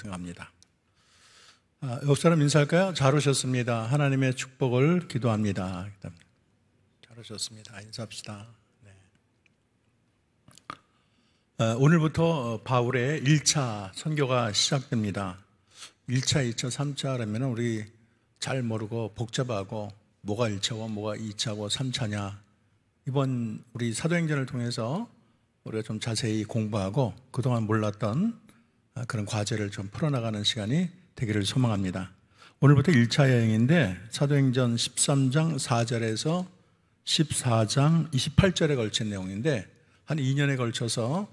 생각합니다. 옆 사람 인사할까요? 잘 오셨습니다. 하나님의 축복을 기도합니다. 잘 오셨습니다. 인사합시다. 네. 오늘부터 바울의 1차 선교가 시작됩니다. 1차, 2차, 3차 하면 우리 잘 모르고 복잡하고 뭐가 1차고 뭐가 2차고 3차냐. 이번 우리 사도행전을 통해서 우리가 좀 자세히 공부하고 그동안 몰랐던 그런 과제를 좀 풀어나가는 시간이 되기를 소망합니다. 오늘부터 1차 여행인데 사도행전 13장 4절에서 14장 28절에 걸친 내용인데 한 2년에 걸쳐서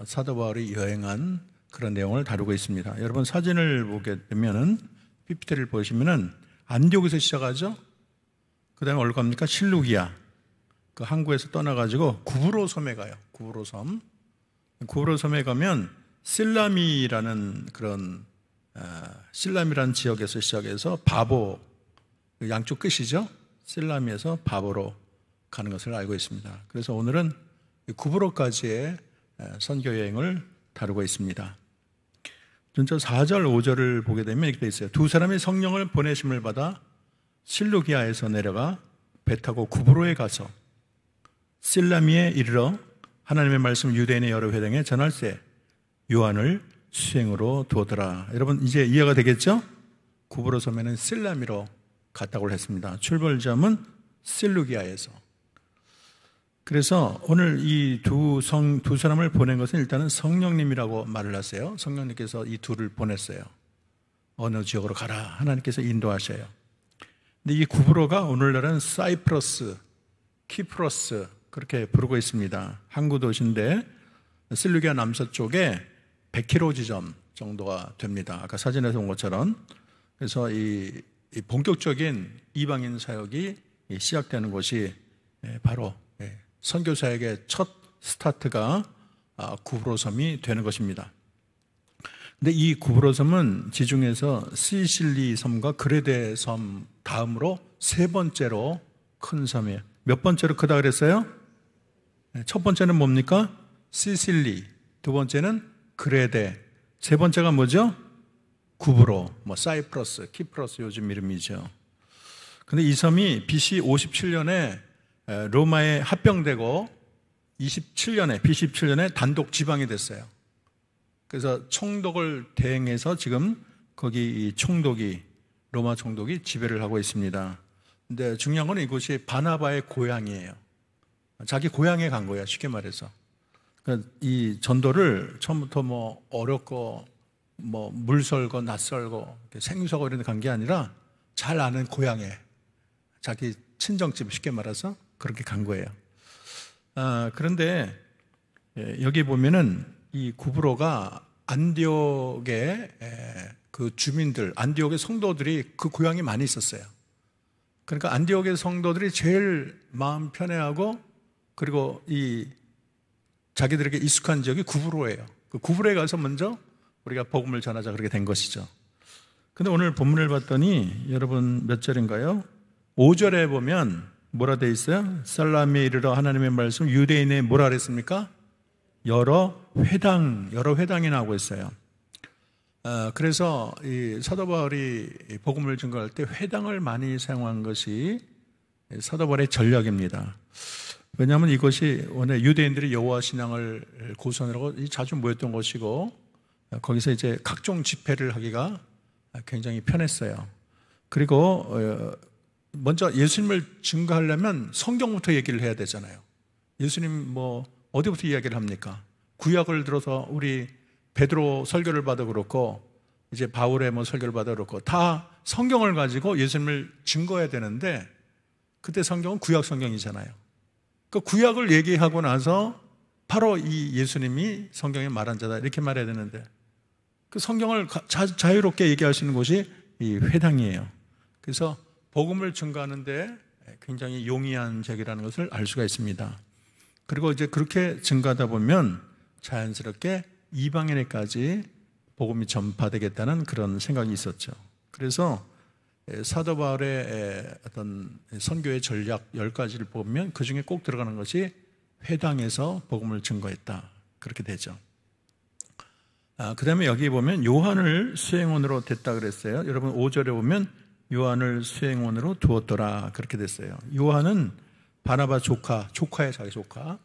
사도 바울이 여행한 그런 내용을 다루고 있습니다. 여러분 사진을 보게 되면은 PPT를 보시면은 안디옥에서 시작하죠. 그 다음에 어디로 갑니까? 실루기아. 그 항구에서 떠나가지고 구브로 섬에 가요. 구브로 섬. 구브로 섬에 가면 실라미라는 그런 실라미라는 지역에서 시작해서 바보, 양쪽 끝이죠. 실라미에서 바보로 가는 것을 알고 있습니다. 그래서 오늘은 구브로까지의 선교 여행을 다루고 있습니다. 전체 4절, 5절을 보게 되면 이렇게 되어 있어요. 두 사람이 성령을 보내심을 받아 실루기아에서 내려가 배 타고 구브로에 가서 실라미에 이르러 하나님의 말씀 유대인의 여러 회당에 전할세 요한을 수행으로 두었더라. 여러분 이제 이해가 되겠죠? 구브로 섬에는 실라미로 갔다고 했습니다. 출발점은 실루기아에서. 그래서 오늘 이 두 사람을 보낸 것은 일단은 성령님이라고 말을 하세요. 성령님께서 이 둘을 보냈어요. 어느 지역으로 가라. 하나님께서 인도하셔요. 근데 이 구브로가 오늘날은 사이프러스, 키프로스 그렇게 부르고 있습니다. 항구 도시인데 실루기아 남서쪽에 100km 지점 정도가 됩니다. 아까 사진에서 온 것처럼. 그래서 이 본격적인 이방인 사역이 시작되는 곳이 바로 선교 사역의 첫 스타트가 구브로 섬이 되는 것입니다. 근데 이 구브로 섬은 지중해에서 시실리 섬과 그레데 섬 다음으로 세 번째로 큰 섬이에요. 몇 번째로 크다 그랬어요? 첫 번째는 뭡니까? 시실리. 두 번째는 그레데. 세 번째가 뭐죠? 구브로, 사이프러스, 키프로스 요즘 이름이죠. 근데 이 섬이 BC 57년에 로마에 합병되고 BC 27년에 단독 지방이 됐어요. 그래서 총독을 대행해서 지금 거기 로마 총독이 지배를 하고 있습니다. 근데 중요한 건 이곳이 바나바의 고향이에요. 자기 고향에 간 거야, 쉽게 말해서. 그러니까 이 전도를 처음부터 어렵고 물설고 낯설고 생소하고 이런 데 간 게 아니라 잘 아는 고향에 자기 친정집 쉽게 말해서 그렇게 간 거예요. 그런데 여기 보면은 이 구브로가 안디옥의 그 주민들, 안디옥의 성도들이 그 고향에 많이 있었어요. 그러니까 안디옥의 성도들이 제일 마음 편해하고 그리고 이 자기들에게 익숙한 지역이 구브로예요. 그 구브로에 가서 먼저 우리가 복음을 전하자 그렇게 된 것이죠. 근데 오늘 본문을 봤더니 여러분 몇 절인가요? 5절에 보면 뭐라 되어 있어요? 살라미에 이르러 하나님의 말씀 유대인의 뭐라 그랬습니까? 여러 회당이 나오고 있어요. 그래서 이 사도 바울이 복음을 증거할 때 회당을 많이 사용한 것이 사도 바울의 전략입니다. 왜냐하면 이것이 원래 유대인들이 여호와 신앙을 고수하느라고 자주 모였던 곳이고 거기서 이제 각종 집회를 하기가 굉장히 편했어요. 그리고 먼저 예수님을 증거하려면 성경부터 얘기를 해야 되잖아요. 예수님 어디부터 이야기를 합니까? 구약을 들어서 우리 베드로 설교를 봐도 그렇고 이제 바울의 설교를 봐도 그렇고 다 성경을 가지고 예수님을 증거해야 되는데 그때 성경은 구약 성경이잖아요. 그 구약을 얘기하고 나서 바로 이 예수님이 성경에 말한 자다 이렇게 말해야 되는데 그 성경을 자유롭게 얘기할 수 있는 곳이 이 회당이에요. 그래서 복음을 증거하는데 굉장히 용이한 적이라는 것을 알 수가 있습니다. 그리고 이제 그렇게 증거하다 보면 자연스럽게 이방인에까지 복음이 전파되겠다는 그런 생각이 있었죠. 그래서 사도 바울의 어떤 선교의 전략 10가지를 보면 그 중에 꼭 들어가는 것이 회당에서 복음을 증거했다. 그렇게 되죠. 그 다음에 여기 보면 요한을 수행원으로 됐다 그랬어요. 여러분 5절에 보면 요한을 수행원으로 두었더라 그렇게 됐어요. 요한은 바나바 조카의 자기 조카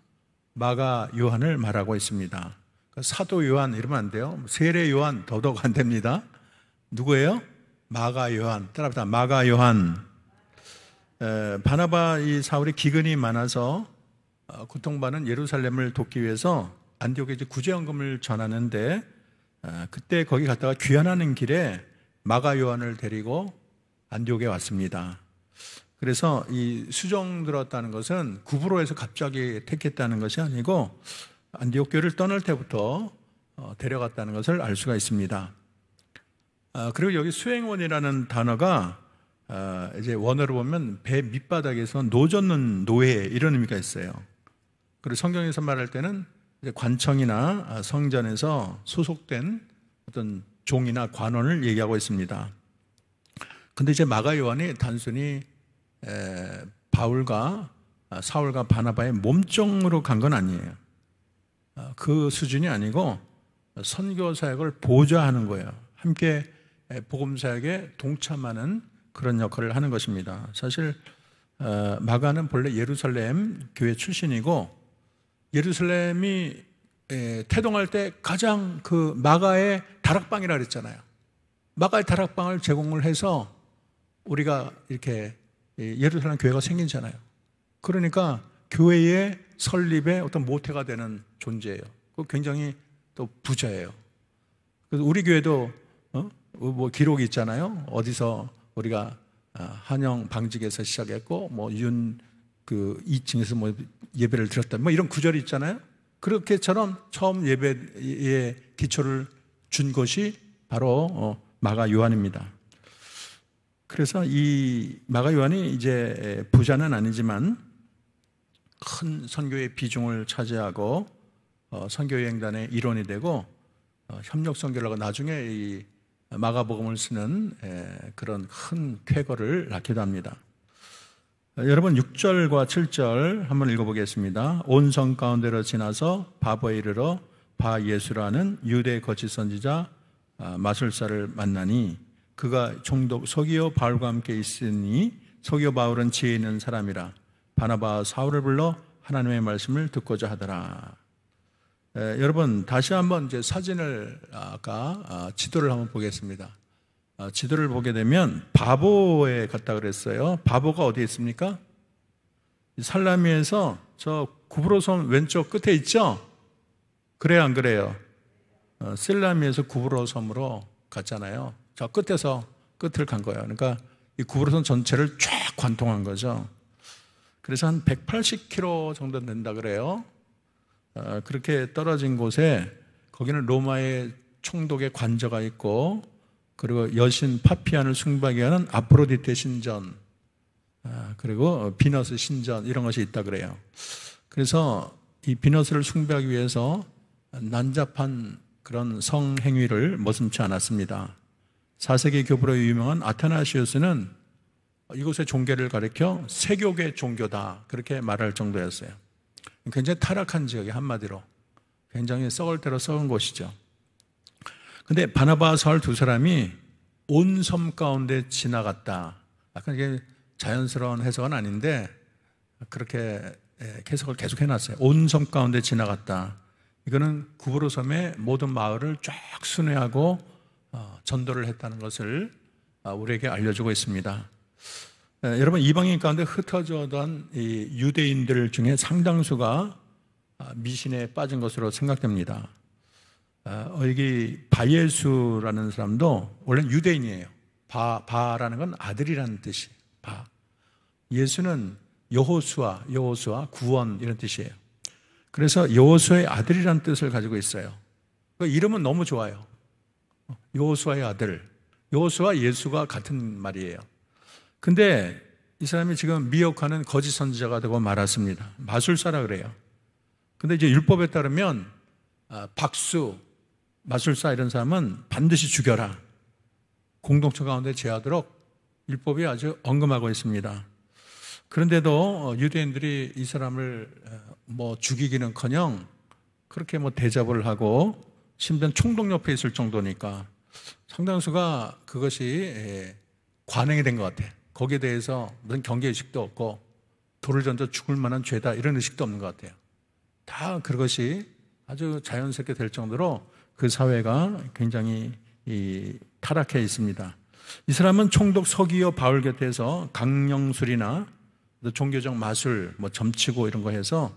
마가 요한을 말하고 있습니다. 사도 요한 이러면 안 돼요. 세례 요한 더더욱 안 됩니다. 누구예요? 마가 요한. 따라합시다. 마가 요한. 바나바 이 사울이 기근이 많아서 고통받는 예루살렘을 돕기 위해서 안디옥에 이제 구제연금을 전하는데 그때 거기 갔다가 귀환하는 길에 마가 요한을 데리고 안디옥에 왔습니다. 그래서 이 수종 들었다는 것은 구브로에서 갑자기 택했다는 것이 아니고 안디옥 교회를 떠날 때부터 데려갔다는 것을 알 수가 있습니다. 그리고 여기 수행원이라는 단어가 이제 원어로 보면 배 밑바닥에서 노젓는 노예 이런 의미가 있어요. 그리고 성경에서 말할 때는 이제 관청이나 성전에서 소속된 어떤 종이나 관원을 얘기하고 있습니다. 근데 이제 마가 요한이 단순히 사울과 바나바의 몸종으로 간 건 아니에요. 그 수준이 아니고 선교 사역을 보좌하는 거예요. 함께 복음 사역에 동참하는 그런 역할을 하는 것입니다. 사실 마가는 본래 예루살렘 교회 출신이고 예루살렘이 태동할 때 가장 그 마가의 다락방이라 그랬잖아요. 마가의 다락방을 제공을 해서 우리가 이렇게 예루살렘 교회가 생기잖아요. 그러니까 교회의 설립의 어떤 모태가 되는 존재예요. 굉장히 또 부자예요. 그래서 우리 교회도 뭐 기록이 있잖아요. 어디서 우리가 한영 방직에서 시작했고 뭐 그 2층에서 뭐 예배를 드렸다 뭐 이런 구절이 있잖아요. 그렇게처럼 처음 예배의 기초를 준 것이 바로 마가 요한입니다. 그래서 이 마가 요한이 이제 부자는 아니지만 큰 선교의 비중을 차지하고 선교여행단의 일원이 되고 협력 선교를 하고 나중에 이 마가복음을 쓰는 그런 큰 쾌거를 낳기도 합니다. 여러분 6절과 7절 한번 읽어보겠습니다. 온 성 가운데로 지나서 바보에 이르러 바 예수라는 유대 거짓 선지자 마술사를 만나니 그가 총독 서기오 바울과 함께 있으니 서기오 바울은 지혜 있는 사람이라 바나바 사울을 불러 하나님의 말씀을 듣고자 하더라. 여러분 다시 한번 이제 사진을 지도를 한번 보겠습니다. 지도를 보게 되면 바보에 갔다 그랬어요. 바보가 어디에 있습니까? 살라미에서 저 구브로섬 왼쪽 끝에 있죠? 그래요, 안 그래요? 셀라미에서 구브로섬으로 갔잖아요. 저 끝에서 끝을 간 거예요. 그러니까 이 구브로섬 전체를 쫙 관통한 거죠. 그래서 한 180km 정도 된다 그래요. 그렇게 떨어진 곳에 거기는 로마의 총독의 관저가 있고 그리고 여신 파피안을 숭배하게 하는 아프로디테 신전 그리고 비너스 신전 이런 것이 있다 그래요. 그래서 이 비너스를 숭배하기 위해서 난잡한 그런 성행위를 머슴지 않았습니다. 4세기 교부로 유명한 아테나시우스는 이곳의 종교를 가리켜 세교계 종교다 그렇게 말할 정도였어요. 굉장히 타락한 지역이 한마디로 굉장히 썩을 대로 썩은 곳이죠. 근데 바나바 사울 두 사람이 온 섬 가운데 지나갔다. 약간 이게 자연스러운 해석은 아닌데 그렇게 해석을 계속 해놨어요. 온 섬 가운데 지나갔다. 이거는 구브로 섬의 모든 마을을 쫙 순회하고 전도를 했다는 것을 우리에게 알려주고 있습니다. 여러분 이방인 가운데 흩어져던 이 유대인들 중에 상당수가 미신에 빠진 것으로 생각됩니다. 여기 바예수라는 사람도 원래는 유대인이에요. 바라는 건 아들이라는 뜻이에요. 바. 예수는 여호수아 구원 이런 뜻이에요. 그래서 여호수아의 아들이라는 뜻을 가지고 있어요. 그 이름은 너무 좋아요. 여호수아의 아들. 여호수아 예수가 같은 말이에요. 근데 이 사람이 지금 미혹하는 거짓 선지자가 되고 말았습니다. 마술사라 그래요. 근데 이제 율법에 따르면 박수, 마술사 이런 사람은 반드시 죽여라. 공동체 가운데 제하도록 율법이 아주 언급하고 있습니다. 그런데도 유대인들이 이 사람을 뭐 죽이기는커녕 그렇게 뭐 대접을 하고 심지어 총독 옆에 있을 정도니까 상당수가 그것이 관행이 된 것 같아. 거기에 대해서 무슨 경계의식도 없고 돌을 던져 죽을 만한 죄다 이런 의식도 없는 것 같아요. 다 그것이 아주 자연스럽게 될 정도로 그 사회가 굉장히 타락해 있습니다. 이 사람은 총독 서기오 바울 곁에서 강령술이나 종교적 마술, 점치고 이런 거 해서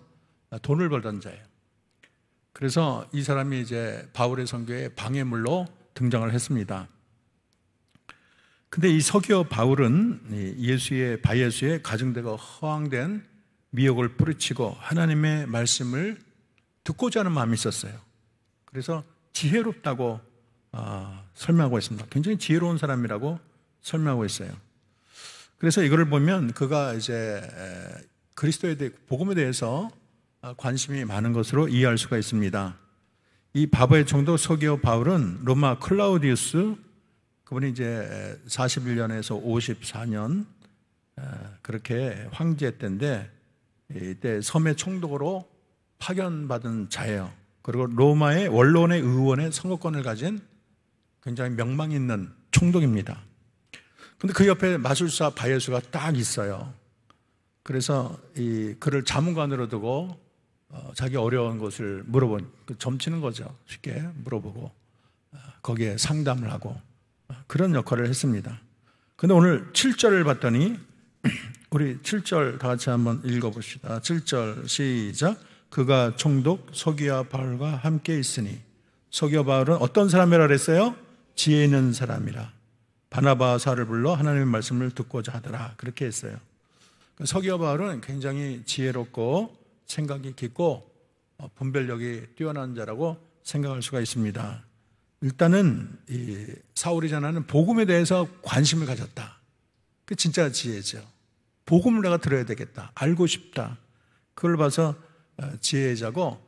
돈을 벌던 자예요. 그래서 이 사람이 이제 바울의 선교에 방해물로 등장을 했습니다. 근데 이 서기오 바울은 바예수의 가증되고 허황된 미혹을 뿌리치고 하나님의 말씀을 듣고자 하는 마음이 있었어요. 그래서 지혜롭다고 설명하고 있습니다. 굉장히 지혜로운 사람이라고 설명하고 있어요. 그래서 이거를 보면 그가 이제 그리스도에 대해 복음에 대해서 관심이 많은 것으로 이해할 수가 있습니다. 이 바보의 총독 서기오 바울은 로마 클라우디우스, 그분이 이제 41년에서 54년 그렇게 황제 때인데 이때 섬의 총독으로 파견받은 자예요. 그리고 로마의 원로원의 의원의 선거권을 가진 굉장히 명망 있는 총독입니다. 근데 그 옆에 마술사 바예수가 딱 있어요. 그래서 그를 자문관으로 두고 자기 어려운 것을 점치는 거죠. 쉽게 물어보고 거기에 상담을 하고 그런 역할을 했습니다. 근데 오늘 7절을 봤더니 우리 7절 다 같이 한번 읽어봅시다. 7절 시작. 그가 총독 서기오 바울과 함께 있으니, 서기오 바울은 어떤 사람이라 그랬어요? 지혜 있는 사람이라. 바나바사를 불러 하나님의 말씀을 듣고자 하더라. 그렇게 했어요. 서기오 바울은 굉장히 지혜롭고 생각이 깊고 분별력이 뛰어난 자라고 생각할 수가 있습니다. 일단은 이 사울이 전하는 복음에 대해서 관심을 가졌다. 그 진짜 지혜죠. 복음을 내가 들어야 되겠다. 알고 싶다. 그걸 봐서 지혜자고,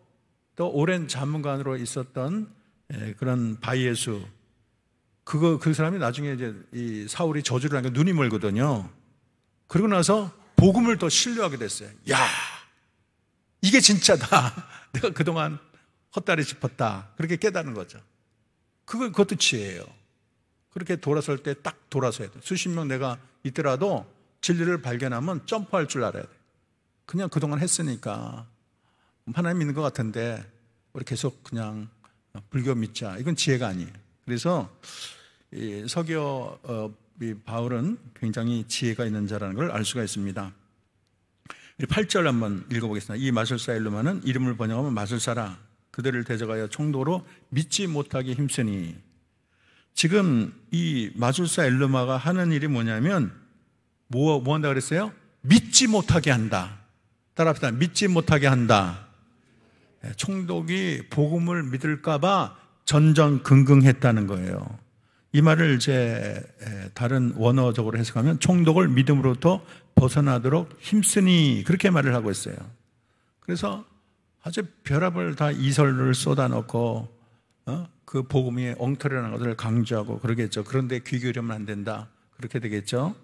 또 오랜 자문관으로 있었던 그런 바예수, 그 사람이 나중에 이제 이 사울이 저주를 하니까 눈이 멀거든요. 그러고 나서 복음을 더 신뢰하게 됐어요. 야, 이게 진짜다. 내가 그동안 헛다리 짚었다. 그렇게 깨닫는 거죠. 그것도 지혜예요. 그렇게 돌아설 때 딱 돌아서야 돼. 수십 명 내가 있더라도 진리를 발견하면 점프할 줄 알아야 돼. 그냥 그동안 했으니까 하나님 믿는 것 같은데 우리 계속 그냥 불교 믿자. 이건 지혜가 아니에요. 그래서 이 서기오 바울은 굉장히 지혜가 있는 자라는 걸 알 수가 있습니다. 8절 한번 읽어보겠습니다. 이 마술사 엘루마는 이름을 번역하면 마술사라. 그들을 대적하여 총독으로 믿지 못하게 힘쓰니. 지금 이 마술사 엘루마가 하는 일이 뭐냐면 뭐 한다 그랬어요? 믿지 못하게 한다. 따라합시다. 믿지 못하게 한다. 총독이 복음을 믿을까봐 전전긍긍했다는 거예요. 이 말을 이제 다른 원어적으로 해석하면 총독을 믿음으로부터 벗어나도록 힘쓰니, 그렇게 말을 하고 있어요. 그래서 아주 별합을 다 이설을 쏟아놓고 그 복음이 엉터리라는 것을 강조하고 그러겠죠. 그런데 귀 기울이면 안 된다. 그렇게 되겠죠.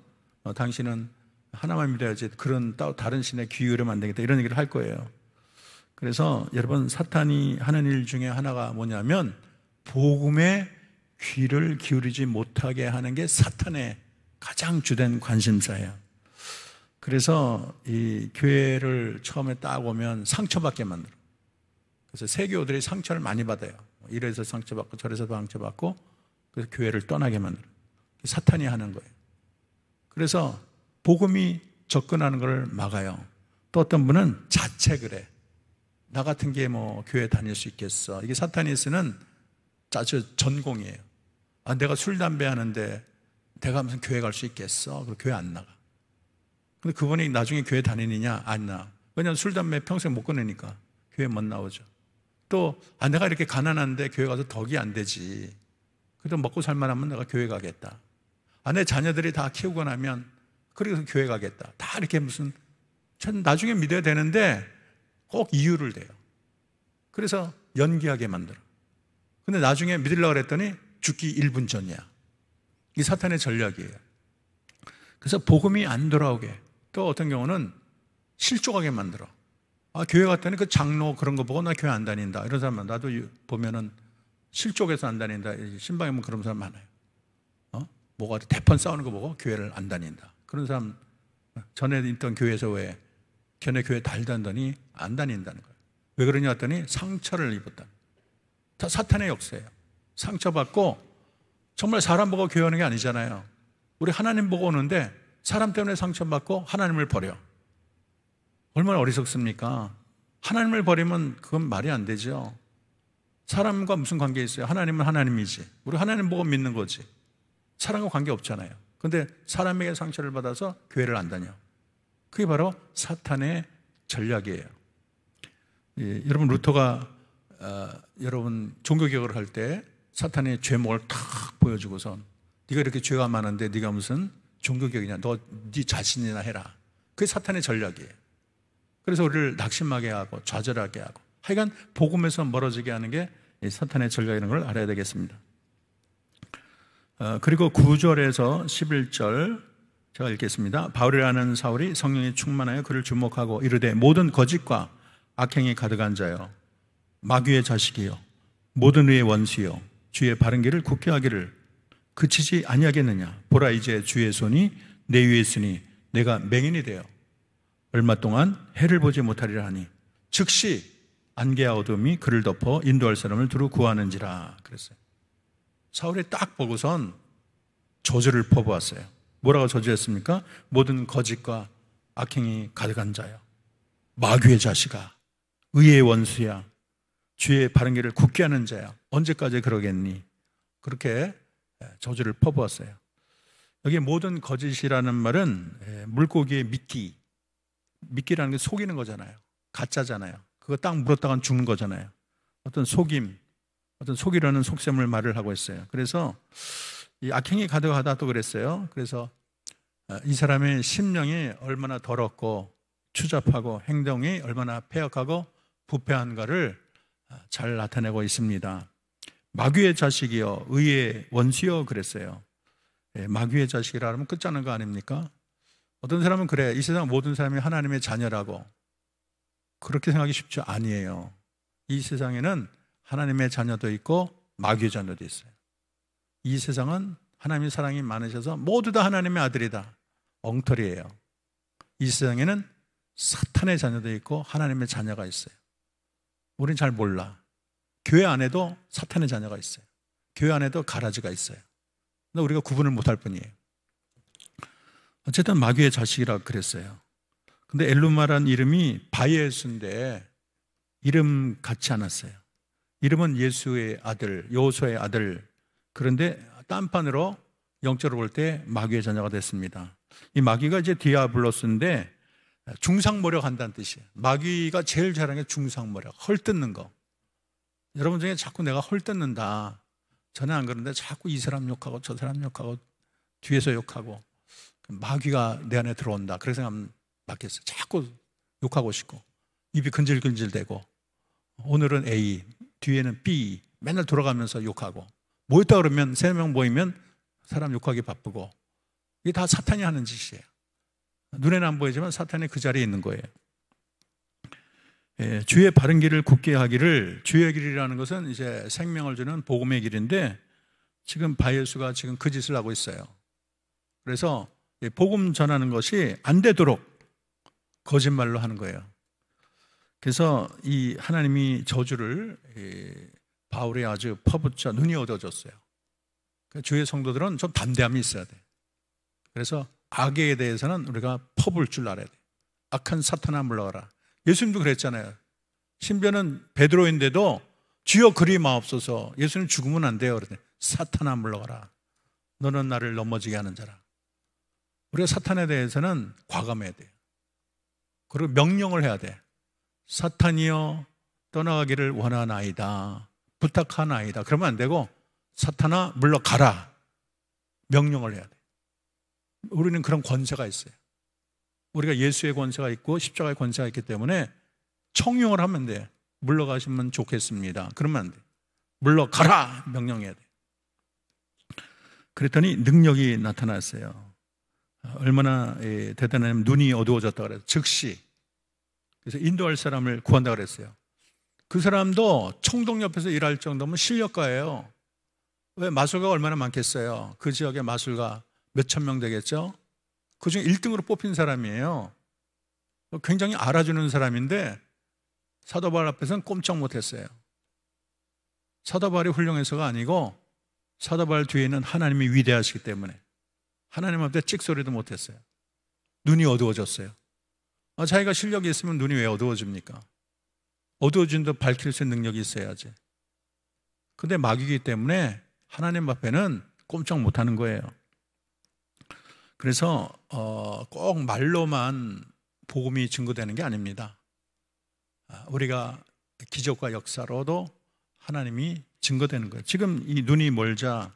당신은 하나만 믿어야지 그런 다른 신에 귀 기울이면 안 되겠다. 이런 얘기를 할 거예요. 그래서 여러분, 사탄이 하는 일 중에 하나가 뭐냐면 복음에 귀를 기울이지 못하게 하는 게 사탄의 가장 주된 관심사예요. 그래서 이 교회를 처음에 딱 오면 상처받게 만들어. 그래서 세교들이 상처를 많이 받아요. 이래서 상처받고 저래서 상처받고, 그래서 교회를 떠나게 만들어. 사탄이 하는 거예요. 그래서 복음이 접근하는 걸 막아요. 또 어떤 분은 자책을 해. 나 같은 게 교회 다닐 수 있겠어. 이게 사탄이 쓰는 아주 전공이에요. 내가 술, 담배 하는데 내가 무슨 교회 갈 수 있겠어. 그리고 교회 안 나가. 근데 그분이 나중에 교회 다니느냐? 안 나와. 왜냐하면 술, 담배 평생 못 끊으니까 교회 못 나오죠. 또 내가 이렇게 가난한데 교회 가서 덕이 안 되지. 그래도 먹고 살만하면 내가 교회 가겠다. 내 자녀들이 다 키우고 나면 그래서 교회 가겠다. 다 이렇게 나중에 믿어야 되는데 꼭 이유를 대요. 그래서 연기하게 만들어. 근데 나중에 믿으려고 그랬더니 죽기 1분 전이야. 이게 사탄의 전략이에요. 그래서 복음이 안 돌아오게, 또 어떤 경우는 실족하게 만들어. 교회 갔더니 그 장로 그런 거 보고 나 교회 안 다닌다. 이런 사람은 나도 보면은 실족해서 안 다닌다. 신방에 보면 그런 사람 많아요. 뭐가 대판 싸우는 거 보고 교회를 안 다닌다. 그런 사람 전에 있던 교회에서 왜 견해 교회 달다더니 안 다닌다는 거예요. 왜 그러냐 했더니 상처를 입었다. 다 사탄의 역사예요. 상처받고 정말 사람 보고 교회 오는 게 아니잖아요. 우리 하나님 보고 오는데 사람 때문에 상처받고 하나님을 버려. 얼마나 어리석습니까? 하나님을 버리면 그건 말이 안 되죠. 사람과 무슨 관계 있어요? 하나님은 하나님이지. 우리 하나님 보고 믿는 거지. 사람과 관계 없잖아요. 그런데 사람에게 상처를 받아서 교회를 안 다녀. 그게 바로 사탄의 전략이에요. 여러분 루터가 여러분 종교개혁을 할 때 사탄의 죄목을 탁 보여주고선 네가 이렇게 죄가 많은데 네가 무슨 종교개혁이냐. 너 네 자신이나 해라. 그게 사탄의 전략이에요. 그래서 우리를 낙심하게 하고 좌절하게 하고 하여간 복음에서 멀어지게 하는 게 사탄의 전략이라는 걸 알아야 되겠습니다. 그리고 9절에서 11절 제가 읽겠습니다. 바울이라는 사울이 성령에 충만하여 그를 주목하고 이르되 모든 거짓과 악행이 가득한 자여 마귀의 자식이여 모든 의의 원수여 주의 바른 길을 굳게 하기를 그치지 아니하겠느냐. 보라 이제 주의 손이 내 위에 있으니 내가 맹인이 되어 얼마 동안 해를 보지 못하리라 하니 즉시 안개와 어둠이 그를 덮어 인도할 사람을 두루 구하는지라 그랬어요. 사울이 딱 보고선 저주를 퍼부었어요. 뭐라고 저주했습니까? 모든 거짓과 악행이 가득한 자여 마귀의 자식아 의의 원수야 주의 바른 길을 굳게 하는 자야 언제까지 그러겠니? 그렇게 저주를 퍼부었어요. 여기 모든 거짓이라는 말은 물고기의 미끼라는 게 속이는 거잖아요. 가짜잖아요. 그거 딱 물었다가 죽는 거잖아요. 어떤 속임, 어떤 속이려는 속셈을 말을 하고 있어요. 그래서 이 악행이 가득하다 또 그랬어요. 그래서 이 사람의 심령이 얼마나 더럽고 추잡하고 행동이 얼마나 패역하고 부패한가를 잘 나타내고 있습니다. 마귀의 자식이여 의의 원수여 그랬어요. 마귀의 자식이라 하면 끝자는 거 아닙니까? 어떤 사람은 그래 이 세상 모든 사람이 하나님의 자녀라고 그렇게 생각하기 쉽지 아니에요. 이 세상에는 하나님의 자녀도 있고 마귀의 자녀도 있어요. 이 세상은 하나님의 사랑이 많으셔서 모두 다 하나님의 아들이다. 엉터리예요. 이 세상에는 사탄의 자녀도 있고 하나님의 자녀가 있어요. 우리는 잘 몰라. 교회 안에도 사탄의 자녀가 있어요. 교회 안에도 가라지가 있어요. 근데 우리가 구분을 못할 뿐이에요. 어쨌든 마귀의 자식이라 그랬어요. 근데 엘루마란 이름이 바이에스인데 이름 같지 않았어요. 이름은 예수의 아들, 여호수아의 아들. 그런데 딴판으로 영적으로 볼 때 마귀의 자녀가 됐습니다. 이 마귀가 이제 디아블로스인데 중상모략 한다는 뜻이에요. 마귀가 제일 잘하는 게 중상모략, 헐뜯는 거. 여러분 중에 자꾸 내가 헐뜯는다. 전혀 안 그러는데 자꾸 이 사람 욕하고 저 사람 욕하고 뒤에서 욕하고 마귀가 내 안에 들어온다. 그래서 생각하면 맞겠어요. 자꾸 욕하고 싶고 입이 근질근질대고 오늘은 A, 뒤에는 B 맨날 돌아가면서 욕하고 모였다 그러면 3명 모이면 사람 욕하기 바쁘고 이게 다 사탄이 하는 짓이에요. 눈에는 안 보이지만 사탄이 그 자리에 있는 거예요. 주의 바른 길을 굳게 하기를 주의 길이라는 것은 이제 생명을 주는 복음의 길인데 지금 바예수가 지금 그 짓을 하고 있어요. 그래서 복음 전하는 것이 안 되도록 거짓말로 하는 거예요. 그래서 이 하나님이 저주를 바울에 아주 퍼붓자 눈이 어두워졌어요. 주의 성도들은 좀 담대함이 있어야 돼. 그래서 악에 대해서는 우리가 퍼볼 줄 알아야 돼. 악한 사탄아 물러가라. 예수님도 그랬잖아요. 신변은 베드로인데도 주여 그리 마옵소서. 예수님 죽으면 안 돼요. 그러더니 사탄아 물러가라. 너는 나를 넘어지게 하는 자라. 우리가 사탄에 대해서는 과감해야 돼요. 그리고 명령을 해야 돼. 사탄이여 떠나가기를 원하나이다. 부탁하나이다. 그러면 안 되고 사탄아 물러가라. 명령을 해야 돼. 우리는 그런 권세가 있어요. 우리가 예수의 권세가 있고 십자가의 권세가 있기 때문에 청용을 하면 돼. 물러가시면 좋겠습니다. 그러면 안 돼. 물러가라 명령해야 돼. 그랬더니 능력이 나타났어요. 얼마나 대단하냐면 눈이 어두워졌다 그래서 즉시 그래서 인도할 사람을 구한다 그랬어요. 그 사람도 총독 옆에서 일할 정도면 실력가예요. 왜? 마술가가 얼마나 많겠어요. 그 지역에 마술가 몇천 명 되겠죠. 그중에 1등으로 뽑힌 사람이에요. 굉장히 알아주는 사람인데 사도 바울 앞에서는 꼼짝 못했어요. 사도 바울이 훌륭해서가 아니고 사도 바울 뒤에는 하나님이 위대하시기 때문에 하나님 앞에 찍소리도 못했어요. 눈이 어두워졌어요. 자기가 실력이 있으면 눈이 왜 어두워집니까? 어두워진도 밝힐 수 있는 능력이 있어야지. 근데 마귀이기 때문에 하나님 앞에는 꼼짝 못하는 거예요. 그래서 꼭 말로만 복음이 증거되는 게 아닙니다. 우리가 기적과 역사로도 하나님이 증거되는 거예요. 지금 이 눈이 멀자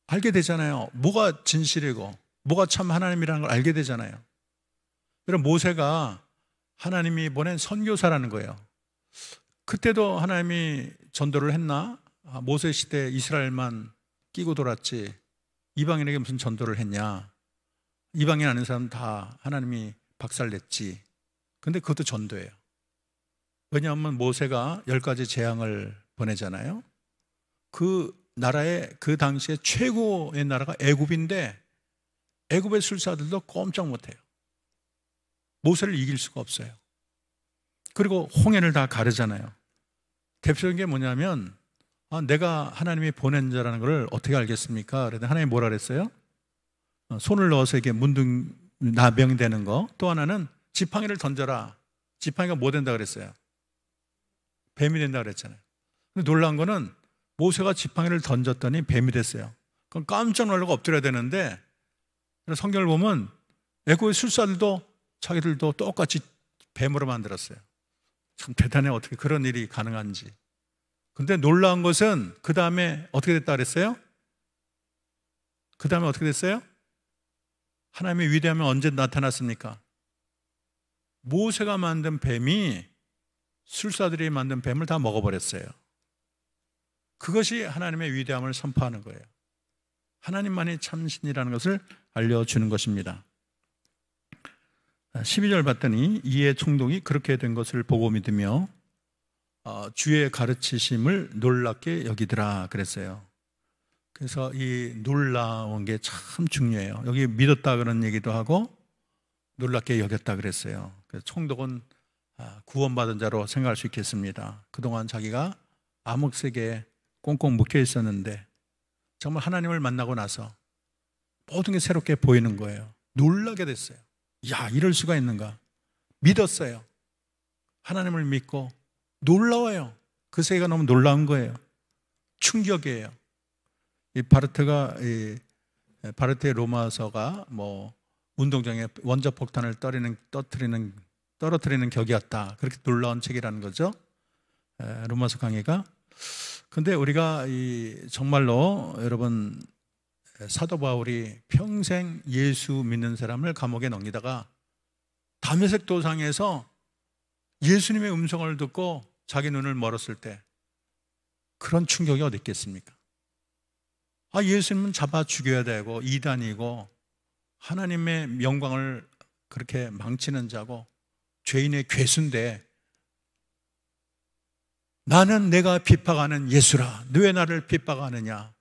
알게 되잖아요. 뭐가 진실이고 뭐가 참 하나님이라는 걸 알게 되잖아요. 그럼 모세가 하나님이 보낸 선교사라는 거예요. 그때도 하나님이 전도를 했나? 모세 시대 이스라엘만 끼고 돌았지 이방인에게 무슨 전도를 했냐? 이방인 아닌 사람 다 하나님이 박살냈지. 근데 그것도 전도예요. 왜냐하면 모세가 10가지 재앙을 보내잖아요. 그 나라의 그 당시에 최고의 나라가 애굽인데 애굽의 술사들도 꼼짝 못해요. 모세를 이길 수가 없어요. 그리고 홍해를 다 가르잖아요. 대표적인 게 뭐냐면 내가 하나님이 보낸 자라는 걸 어떻게 알겠습니까? 그랬더니 하나님이 뭐라 그랬어요? 손을 넣어서 이게 문둥 나병이 되는 거. 또 하나는 지팡이를 던져라. 지팡이가 뭐 된다 그랬어요? 뱀이 된다 그랬잖아요. 근데 놀라운 거는 모세가 지팡이를 던졌더니 뱀이 됐어요. 그럼 깜짝 놀라고 엎드려야 되는데 성경을 보면 애굽의 술사들도 자기들도 똑같이 뱀으로 만들었어요. 참 대단해. 어떻게 그런 일이 가능한지. 근데 놀라운 것은 그 다음에 어떻게 됐다 그랬어요? 그 다음에 어떻게 됐어요? 하나님의 위대함이 언제 나타났습니까? 모세가 만든 뱀이 술사들이 만든 뱀을 다 먹어버렸어요. 그것이 하나님의 위대함을 선포하는 거예요. 하나님만이 참신이라는 것을 알려주는 것입니다. 12절 봤더니 이에 총독이 그렇게 된 것을 보고 믿으며 주의 가르치심을 놀랍게 여기더라 그랬어요. 그래서 이 놀라운 게 참 중요해요. 여기 믿었다 그런 얘기도 하고 놀랍게 여겼다 그랬어요. 그래서 총독은 구원받은 자로 생각할 수 있겠습니다. 그동안 자기가 암흑색에 꽁꽁 묶여 있었는데 정말 하나님을 만나고 나서 모든 게 새롭게 보이는 거예요. 놀라게 됐어요. 야, 이럴 수가 있는가? 믿었어요. 하나님을 믿고 놀라워요. 그 세계가 너무 놀라운 거예요. 충격이에요. 이 바르트의 로마서가 운동장에 원자폭탄을 떨어뜨리는 격이었다. 그렇게 놀라운 책이라는 거죠. 로마서 강의가. 근데 우리가 정말로 여러분 사도 바울이 평생 예수 믿는 사람을 감옥에 넘기다가 다메섹 도상에서 예수님의 음성을 듣고 자기 눈을 멀었을 때 그런 충격이 어디 있겠습니까? 예수님은 잡아 죽여야 되고 이단이고 하나님의 영광을 그렇게 망치는 자고 죄인의 괴수인데 나는 내가 핍박하는 예수라. 너 왜 나를 핍박하느냐?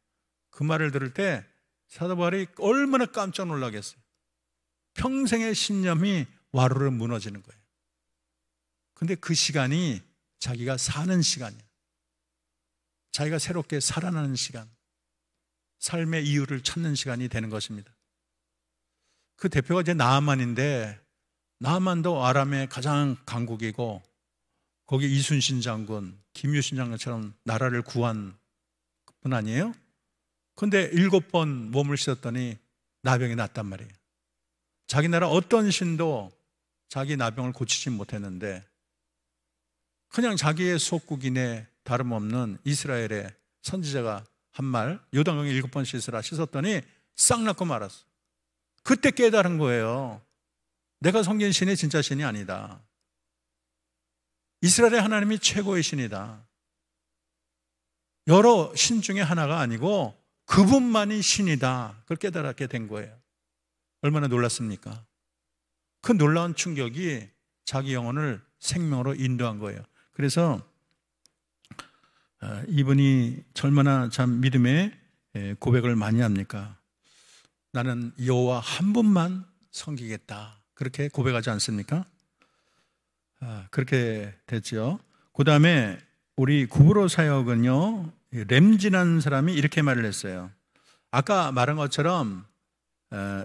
그 말을 들을 때 사도 바울이 얼마나 깜짝 놀라겠어요. 평생의 신념이 와르르 무너지는 거예요. 근데 그 시간이 자기가 사는 시간이에요. 자기가 새롭게 살아나는 시간, 삶의 이유를 찾는 시간이 되는 것입니다. 그 대표가 이제 나아만인데 나아만도 아람의 가장 강국이고 거기 이순신 장군, 김유신 장군처럼 나라를 구한 분 아니에요? 근데 7번 몸을 씻었더니 나병이 났단 말이에요. 자기 나라 어떤 신도 자기 나병을 고치지 못했는데 그냥 자기의 속국인의 다름없는 이스라엘의 선지자가 한 말, 요단강에 7번 씻으라 씻었더니 싹 낫고 말았어. 그때 깨달은 거예요. 내가 섬긴 신이 진짜 신이 아니다. 이스라엘의 하나님이 최고의 신이다. 여러 신 중에 하나가 아니고 그분만이 신이다. 그걸 깨달았게 된 거예요. 얼마나 놀랐습니까? 그 놀라운 충격이 자기 영혼을 생명으로 인도한 거예요. 그래서 이분이 얼마나 참 믿음의 고백을 많이 합니까? 나는 여호와 한 분만 섬기겠다. 그렇게 고백하지 않습니까? 그렇게 됐죠. 그 다음에 우리 구브로 사역은요, 램지라는 사람이 이렇게 말을 했어요. 아까 말한 것처럼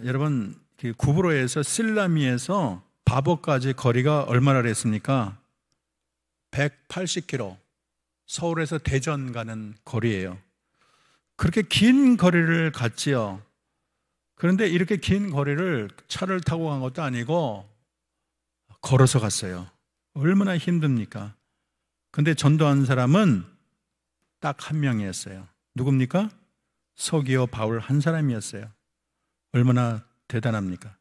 여러분 구브로에서 실라미에서 바보까지 거리가 얼마나 됐습니까? 180km, 서울에서 대전 가는 거리예요. 그렇게 긴 거리를 갔지요. 그런데 이렇게 긴 거리를 차를 타고 간 것도 아니고 걸어서 갔어요. 얼마나 힘듭니까? 근데 전도한 사람은 딱 한 명이었어요. 누굽니까? 서기오 바울 한 사람이었어요. 얼마나 대단합니까?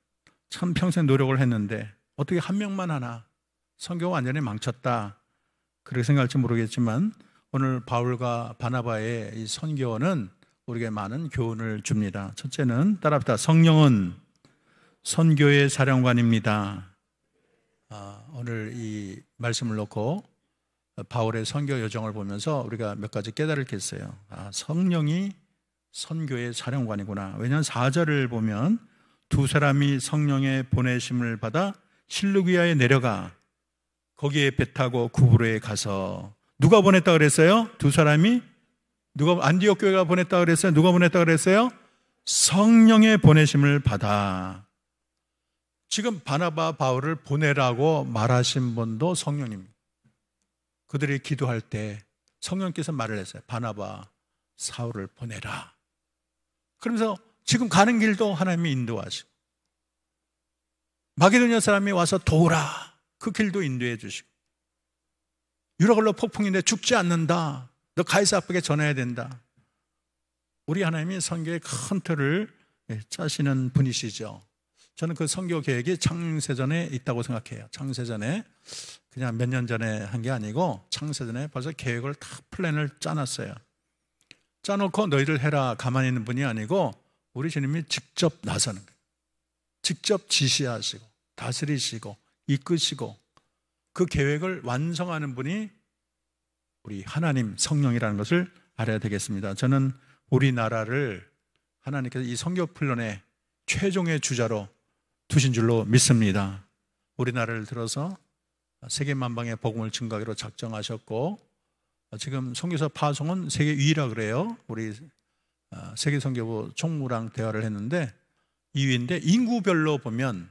참 평생 노력을 했는데 어떻게 한 명만 하나? 선교가 완전히 망쳤다. 그렇게 생각할지 모르겠지만 오늘 바울과 바나바의 이 선교는 우리에게 많은 교훈을 줍니다. 첫째는 따라합시다. 성령은 선교의 사령관입니다. 오늘 이 말씀을 놓고 바울의 선교 여정을 보면서 우리가 몇 가지 깨달을 게 있어요. 성령이 선교의 사령관이구나. 왜냐하면 4절을 보면 두 사람이 성령의 보내심을 받아 실루기아에 내려가 거기에 배 타고 구브로에 가서 누가 보냈다 그랬어요? 두 사람이 누가 안디옥 교회가 보냈다 그랬어요? 누가 보냈다 그랬어요? 성령의 보내심을 받아. 지금 바나바 바울을 보내라고 말하신 분도 성령입니다. 그들이 기도할 때 성령께서 말을 했어요. 바나바 사울을 보내라. 그러면서 지금 가는 길도 하나님이 인도하시고 마게도냐 사람이 와서 도우라. 그 길도 인도해 주시고 유라굴로 폭풍인데 죽지 않는다. 너 가이사 앞에 전해야 된다. 우리 하나님이 선교의 큰 틀을 짜시는 분이시죠. 저는 그 선교 계획이 창세전에 있다고 생각해요. 창세전에 그냥 몇 년 전에 한 게 아니고 창세전에 벌써 계획을 다 플랜을 짜놨어요. 짜놓고 너희들 해라 가만히 있는 분이 아니고 우리 주님이 직접 나서는 거예요. 직접 지시하시고 다스리시고 이끄시고 그 계획을 완성하는 분이 우리 하나님 성령이라는 것을 알아야 되겠습니다. 저는 우리나라를 하나님께서 이 선교 플랜의 최종의 주자로 두신 줄로 믿습니다. 우리나라를 들어서 세계 만방의 복음을 증거하기로 작정하셨고 지금 선교사 파송은 세계 2위라 그래요. 우리 세계선교부 총무랑 대화를 했는데 2위인데 인구별로 보면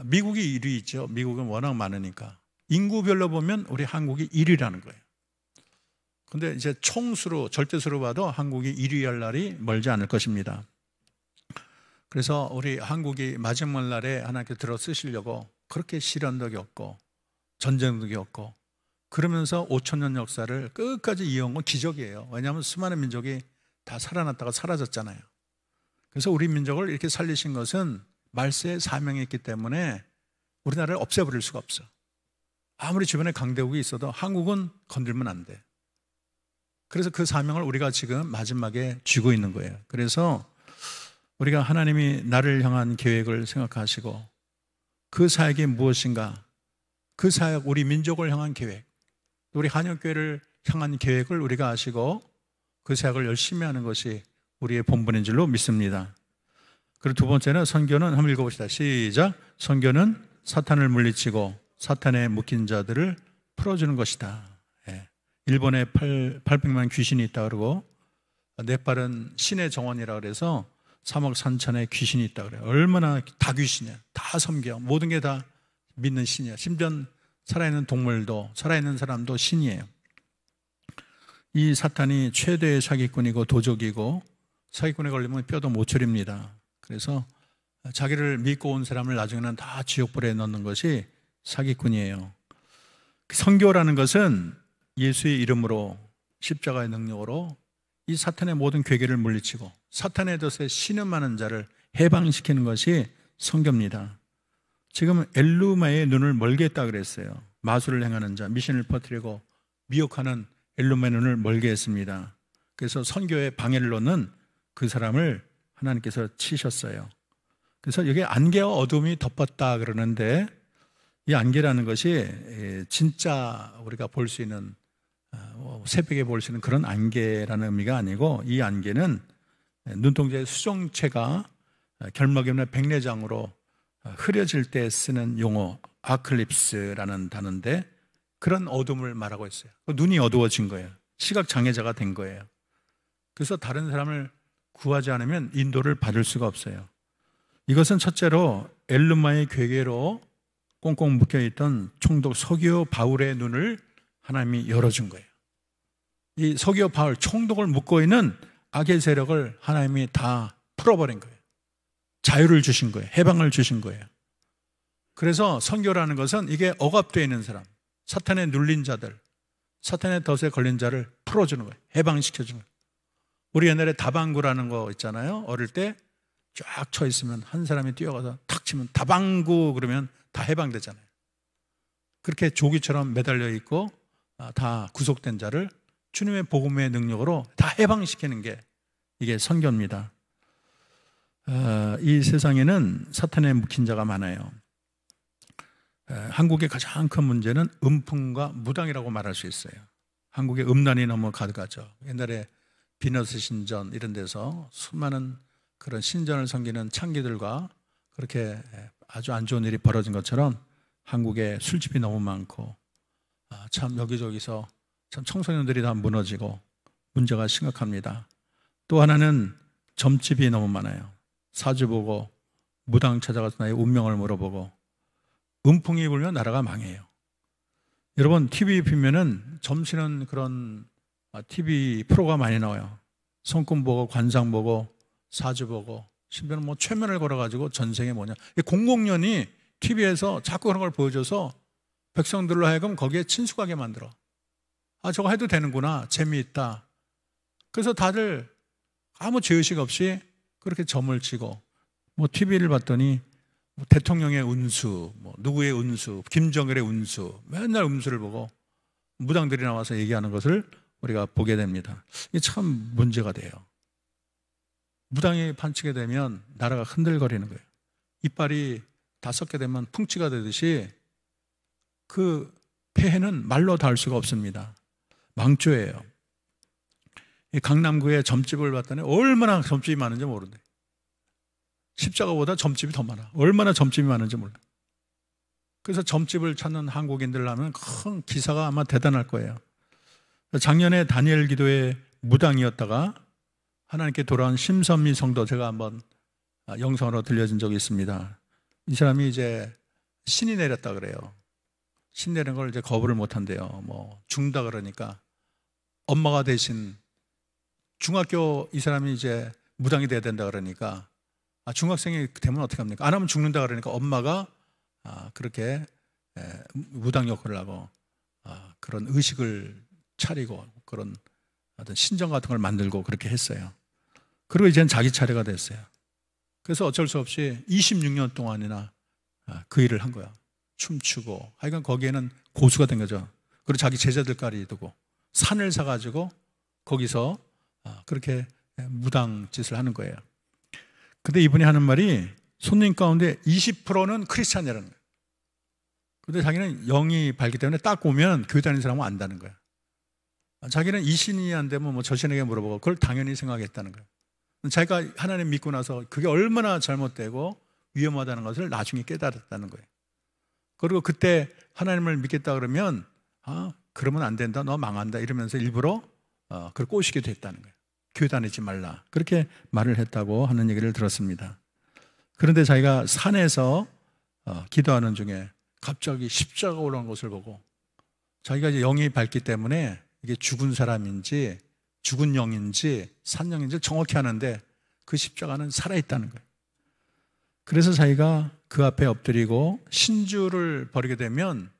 미국이 1위죠. 미국은 워낙 많으니까. 인구별로 보면 우리 한국이 1위라는 거예요. 근데 이제 총수로, 절대수로 봐도 한국이 1위 할 날이 멀지 않을 것입니다. 그래서 우리 한국이 마지막 날에 하나님께 들어 쓰시려고 그렇게 시련도 겪고 전쟁도 겪고 그러면서 5,000년 역사를 끝까지 이어온 건 기적이에요. 왜냐하면 수많은 민족이 다 살아났다가 사라졌잖아요. 그래서 우리 민족을 이렇게 살리신 것은 말세의 사명이 있기 때문에 우리나라를 없애버릴 수가 없어. 아무리 주변에 강대국이 있어도 한국은 건들면 안 돼. 그래서 그 사명을 우리가 지금 마지막에 쥐고 있는 거예요. 그래서 우리가 하나님이 나를 향한 계획을 생각하시고 그 사역이 무엇인가, 그 사역, 우리 민족을 향한 계획, 우리 한역교회를 향한 계획을 우리가 아시고 그 사역을 열심히 하는 것이 우리의 본분인 줄로 믿습니다. 그리고 두 번째는 선교는 한번 읽어봅시다. 시작. 선교는 사탄을 물리치고 사탄에 묶인 자들을 풀어주는 것이다. 일본에 800만 귀신이 있다 그러고 네팔은 신의 정원이라 그래서 3억 3천에 귀신이 있다 그래요. 얼마나 다 귀신이야. 다 섬겨. 모든 게 다 믿는 신이야. 심지어 살아있는 동물도 살아있는 사람도 신이에요. 이 사탄이 최대의 사기꾼이고 도적이고 사기꾼에 걸리면 뼈도 모처리입니다. 그래서 자기를 믿고 온 사람을 나중에는 다 지옥불에 넣는 것이 사기꾼이에요. 선교라는 것은 예수의 이름으로 십자가의 능력으로 이 사탄의 모든 괴계를 물리치고 사탄의 덫에 신음하는 자를 해방시키는 것이 선교입니다. 지금 엘루마의 눈을 멀게 했다 그랬어요. 마술을 행하는 자, 미신을 퍼뜨리고 미혹하는 엘루마의 눈을 멀게 했습니다. 그래서 선교에 방해를 놓는 그 사람을 하나님께서 치셨어요. 그래서 여기 안개와 어둠이 덮었다 그러는데 이 안개라는 것이 진짜 우리가 볼 수 있는 새벽에 볼 수 있는 그런 안개라는 의미가 아니고, 이 안개는 눈동자의 수정체가 결막이 없는 백내장으로 흐려질 때 쓰는 용어 아클립스라는 단어인데, 그런 어둠을 말하고 있어요. 눈이 어두워진 거예요. 시각장애자가 된 거예요. 그래서 다른 사람을 구하지 않으면 인도를 받을 수가 없어요. 이것은 첫째로 엘르마의 괴계로 꽁꽁 묶여있던 총독 서기오 바울의 눈을 하나님이 열어준 거예요. 이 서기오 바울, 총독을 묶고 있는 악의 세력을 하나님이 다 풀어버린 거예요. 자유를 주신 거예요. 해방을 주신 거예요. 그래서 선교라는 것은 이게 억압되어 있는 사람, 사탄에 눌린 자들, 사탄의 덫에 걸린 자를 풀어주는 거예요. 해방시켜주는 거예요. 우리 옛날에 다방구라는 거 있잖아요. 어릴 때 쫙 쳐 있으면 한 사람이 뛰어가서 탁 치면 다방구 그러면 다 해방되잖아요. 그렇게 조기처럼 매달려 있고 다 구속된 자를 주님의 복음의 능력으로 다 해방시키는 게 이게 선교입니다. 이 세상에는 사탄에 묶인 자가 많아요. 한국의 가장 큰 문제는 음풍과 무당이라고 말할 수 있어요. 한국에 음란이 너무 가득하죠. 옛날에 비너스 신전 이런 데서 수많은 그런 신전을 섬기는 창기들과 그렇게 아주 안 좋은 일이 벌어진 것처럼 한국에 술집이 너무 많고 참 여기저기서 참 청소년들이 다 무너지고 문제가 심각합니다. 또 하나는 점집이 너무 많아요. 사주 보고 무당 찾아가서 나의 운명을 물어보고 음풍이 불면 나라가 망해요. 여러분 TV 보면은 점치는 그런 TV 프로가 많이 나와요. 손금 보고 관상 보고 사주 보고 심지어는 뭐 최면을 걸어가지고 전생에 뭐냐. 공공연히 TV에서 자꾸 그런 걸 보여줘서 백성들로 하여금 거기에 친숙하게 만들어. 아, 저거 해도 되는구나. 재미있다. 그래서 다들 아무 죄의식 없이 그렇게 점을 치고 뭐 TV를 봤더니 뭐 대통령의 운수, 뭐 누구의 운수, 김정일의 운수, 맨날 운수를 보고 무당들이 나와서 얘기하는 것을 우리가 보게 됩니다. 이게 참 문제가 돼요. 무당이 판치게 되면 나라가 흔들거리는 거예요. 이빨이 다 썩게 되면 풍치가 되듯이 그 폐해는 말로 닿을 수가 없습니다. 망조예요. 강남구에 점집을 봤더니 얼마나 점집이 많은지 모른대. 십자가보다 점집이 더 많아. 얼마나 점집이 많은지 몰라. 그래서 점집을 찾는 한국인들 하면 큰 기사가 아마 대단할 거예요. 작년에 다니엘 기도의 무당이었다가 하나님께 돌아온 심선미 성도 제가 한번 영상으로 들려준 적이 있습니다. 이 사람이 이제 신이 내렸다 그래요. 신 내린 걸 이제 거부를 못 한대요. 뭐 죽는다 그러니까 엄마가 대신 중학교 이 사람이 이제 무당이 돼야 된다 그러니까 중학생이 되면 어떻게 합니까? 안 하면 죽는다 그러니까 엄마가 그렇게 무당 역할을 하고 그런 의식을 차리고 그런 어떤 신전 같은 걸 만들고 그렇게 했어요. 그리고 이제는 자기 차례가 됐어요. 그래서 어쩔 수 없이 26년 동안이나 그 일을 한 거야. 춤추고 하여간 거기에는 고수가 된 거죠. 그리고 자기 제자들까지 두고 산을 사가지고 거기서 그렇게 무당 짓을 하는 거예요. 근데 이분이 하는 말이 손님 가운데 20%는 크리스찬이라는 거예요. 근데 자기는 영이 밝기 때문에 딱 보면 교회 다니는 사람은 안다는 거예요. 자기는 이 신이 안 되면 뭐 저 신에게 물어보고 그걸 당연히 생각했다는 거예요. 자기가 하나님 믿고 나서 그게 얼마나 잘못되고 위험하다는 것을 나중에 깨달았다는 거예요. 그리고 그때 하나님을 믿겠다 그러면 그러면 안 된다, 너 망한다 이러면서 일부러 그걸 꼬시게 됐다는 거예요. 교회 다니지 말라 그렇게 말을 했다고 하는 얘기를 들었습니다. 그런데 자기가 산에서 기도하는 중에 갑자기 십자가가 올라온 것을 보고 자기가 이제 영이 밝기 때문에 이게 죽은 사람인지 죽은 영인지 산영인지 정확히 아는데 그 십자가는 살아있다는 거예요. 그래서 자기가 그 앞에 엎드리고 신주를 버리게 되면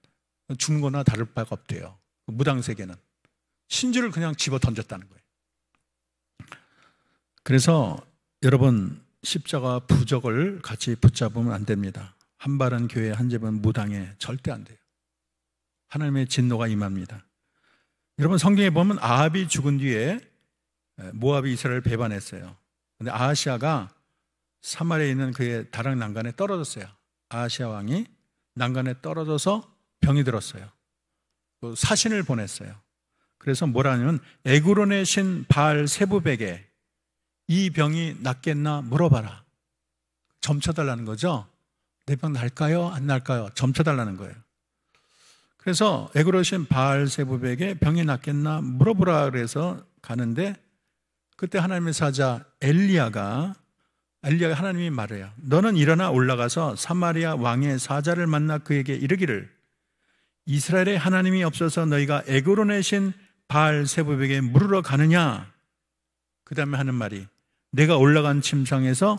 죽는 거나 다를 바가 없대요. 무당세계는 신주를 그냥 집어 던졌다는 거예요. 그래서 여러분 십자가 부적을 같이 붙잡으면 안 됩니다. 한 발은 교회, 한 집은 무당에 절대 안 돼요. 하나님의 진노가 임합니다. 여러분 성경에 보면 아합이 죽은 뒤에 모압이 이스라엘을 배반했어요. 그런데 아하시아가 사마리아에 있는 그의 다락 난간에 떨어졌어요. 아하시아 왕이 난간에 떨어져서 병이 들었어요. 사신을 보냈어요. 그래서 뭐라냐면 에그론의 신 바알세부백에 이 병이 낫겠나 물어봐라. 점쳐달라는 거죠. 내 병 날까요? 안 날까요? 점쳐달라는 거예요. 그래서 에그론의 신 바알세부백에 병이 낫겠나 물어보라 그래서 가는데 그때 하나님의 사자 엘리야가 하나님이 말해요. 너는 일어나 올라가서 사마리아 왕의 사자를 만나 그에게 이르기를 이스라엘의 하나님이 없어서 너희가 에그론의 신 바알세부백에 물으러 가느냐? 그 다음에 하는 말이 내가 올라간 침상에서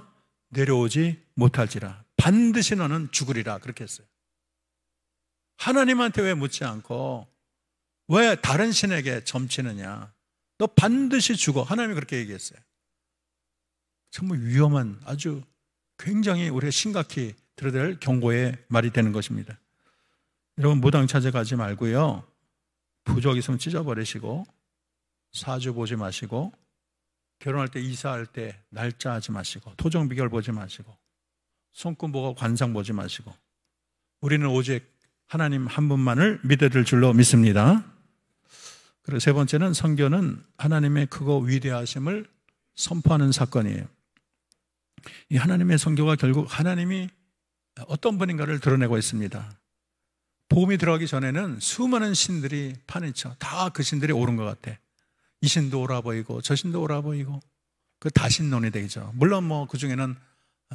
내려오지 못할지라 반드시 너는 죽으리라 그렇게 했어요. 하나님한테 왜 묻지 않고 왜 다른 신에게 점치느냐? 너 반드시 죽어. 하나님이 그렇게 얘기했어요. 정말 위험한 아주 굉장히 우리가 심각히 들어야 될 경고의 말이 되는 것입니다. 여러분 무당 찾아가지 말고요. 부적 있으면 찢어버리시고 사주 보지 마시고 결혼할 때 이사할 때 날짜 하지 마시고 토정 비결 보지 마시고 손금 보고 관상 보지 마시고 우리는 오직 하나님 한 분만을 믿어들 줄로 믿습니다. 그리고 세 번째는 선교는 하나님의 크고 위대하심을 선포하는 사건이에요. 이 하나님의 선교가 결국 하나님이 어떤 분인가를 드러내고 있습니다. 복음이 들어가기 전에는 수많은 신들이 파헤쳐 다 그 신들이 옳은 것 같아. 이 신도 옳아 보이고 저 신도 옳아 보이고 그 다신론이 되죠. 물론 뭐 그 중에는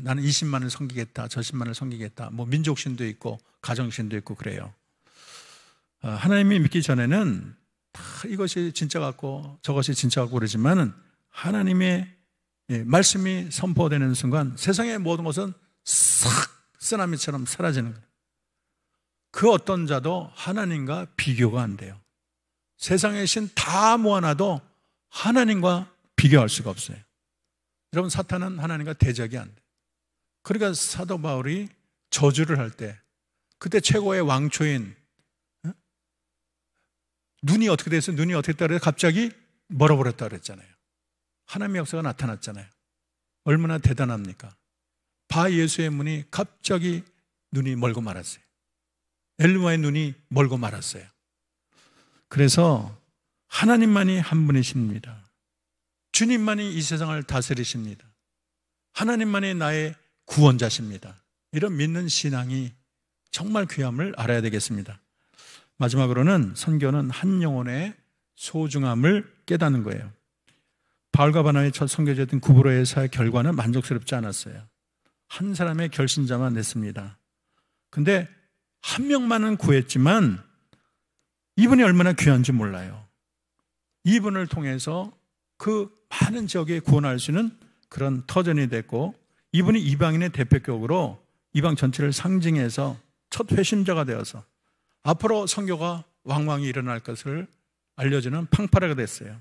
나는 이 신만을 섬기겠다 저 신만을 섬기겠다 뭐 민족신도 있고 가정신도 있고 그래요. 하나님이 믿기 전에는 다 이것이 진짜 같고 저것이 진짜 같고 그러지만은 하나님의 말씀이 선포되는 순간 세상의 모든 것은 싹 쓰나미처럼 사라지는 거예요. 그 어떤 자도 하나님과 비교가 안 돼요. 세상의 신 다 모아놔도 하나님과 비교할 수가 없어요. 여러분 사탄은 하나님과 대적이 안 돼요. 그러니까 사도 바울이 저주를 할 때 그때 최고의 왕초인 눈이 어떻게 됐어요? 눈이 어떻게 됐다 그래서 갑자기 멀어버렸다 그랬잖아요. 하나님의 역사가 나타났잖아요. 얼마나 대단합니까? 바 예수의 문이 갑자기 눈이 멀고 말았어요. 엘리야의 눈이 멀고 말았어요. 그래서 하나님만이 한 분이십니다. 주님만이 이 세상을 다스리십니다. 하나님만이 나의 구원자십니다. 이런 믿는 신앙이 정말 귀함을 알아야 되겠습니다. 마지막으로는 선교는 한 영혼의 소중함을 깨닫는 거예요. 바울과 바나바의 첫 선교제였던 구브로의 사의 결과는 만족스럽지 않았어요. 한 사람의 결신자만 냈습니다. 근데 한 명만은 구했지만 이분이 얼마나 귀한지 몰라요. 이분을 통해서 그 많은 지역에 구원할 수 있는 그런 터전이 됐고 이분이 이방인의 대표격으로 이방 전체를 상징해서 첫 회심자가 되어서 앞으로 선교가 왕왕이 일어날 것을 알려주는 팡파레가 됐어요.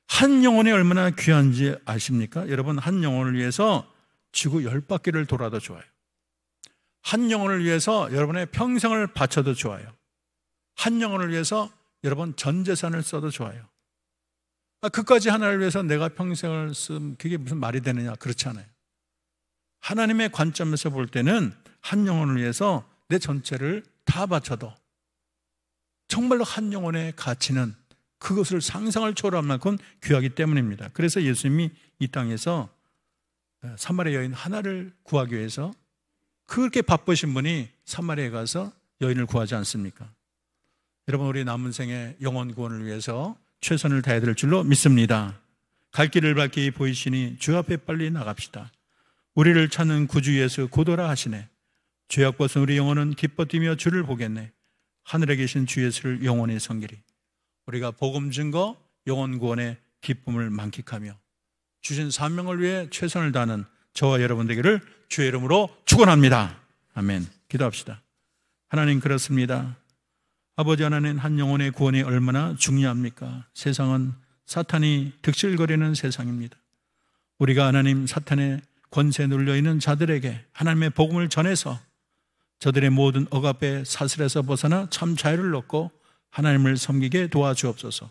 한 영혼이 얼마나 귀한지 아십니까? 여러분 한 영혼을 위해서 지구 10바퀴를 돌아도 좋아요. 한 영혼을 위해서 여러분의 평생을 바쳐도 좋아요. 한 영혼을 위해서 여러분 전 재산을 써도 좋아요. 그까지 하나를 위해서 내가 평생을 쓰면 그게 무슨 말이 되느냐? 그렇지 않아요. 하나님의 관점에서 볼 때는 한 영혼을 위해서 내 전체를 다 바쳐도 정말로 한 영혼의 가치는 그것을 상상을 초월할 만큼 귀하기 때문입니다. 그래서 예수님이 이 땅에서 사마리아 여인 하나를 구하기 위해서 그렇게 바쁘신 분이 사마리아에 가서 여인을 구하지 않습니까? 여러분 우리 남은 생의 영혼 구원을 위해서 최선을 다해야 될 줄로 믿습니다. 갈 길을 밝히 보이시니 주 앞에 빨리 나갑시다. 우리를 찾는 구주 예수 곧오라 하시네. 죄악 벗은 우리 영혼은 기뻐 뛰며 주를 보겠네. 하늘에 계신 주 예수를 영원히 섬기리. 우리가 복음 증거 영혼 구원의 기쁨을 만끽하며 주신 사명을 위해 최선을 다하는 저와 여러분 되기를 주의 이름으로 축원합니다. 아멘. 기도합시다. 하나님 그렇습니다. 아버지 하나님 한 영혼의 구원이 얼마나 중요합니까? 세상은 사탄이 득실거리는 세상입니다. 우리가 하나님 사탄의 권세에 눌려있는 자들에게 하나님의 복음을 전해서 저들의 모든 억압의 사슬에서 벗어나 참 자유를 얻고 하나님을 섬기게 도와주옵소서.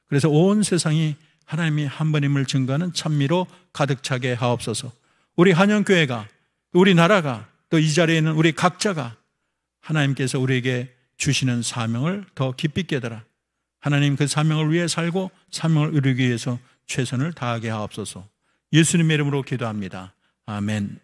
그래서 온 세상이 하나님이 한 분임을 증거하는 찬미로 가득 차게 하옵소서. 우리 한영교회가 우리 나라가 또 이 자리에 있는 우리 각자가 하나님께서 우리에게 주시는 사명을 더 깊이 깨달아 하나님 그 사명을 위해 살고 사명을 이루기 위해서 최선을 다하게 하옵소서. 예수님의 이름으로 기도합니다. 아멘.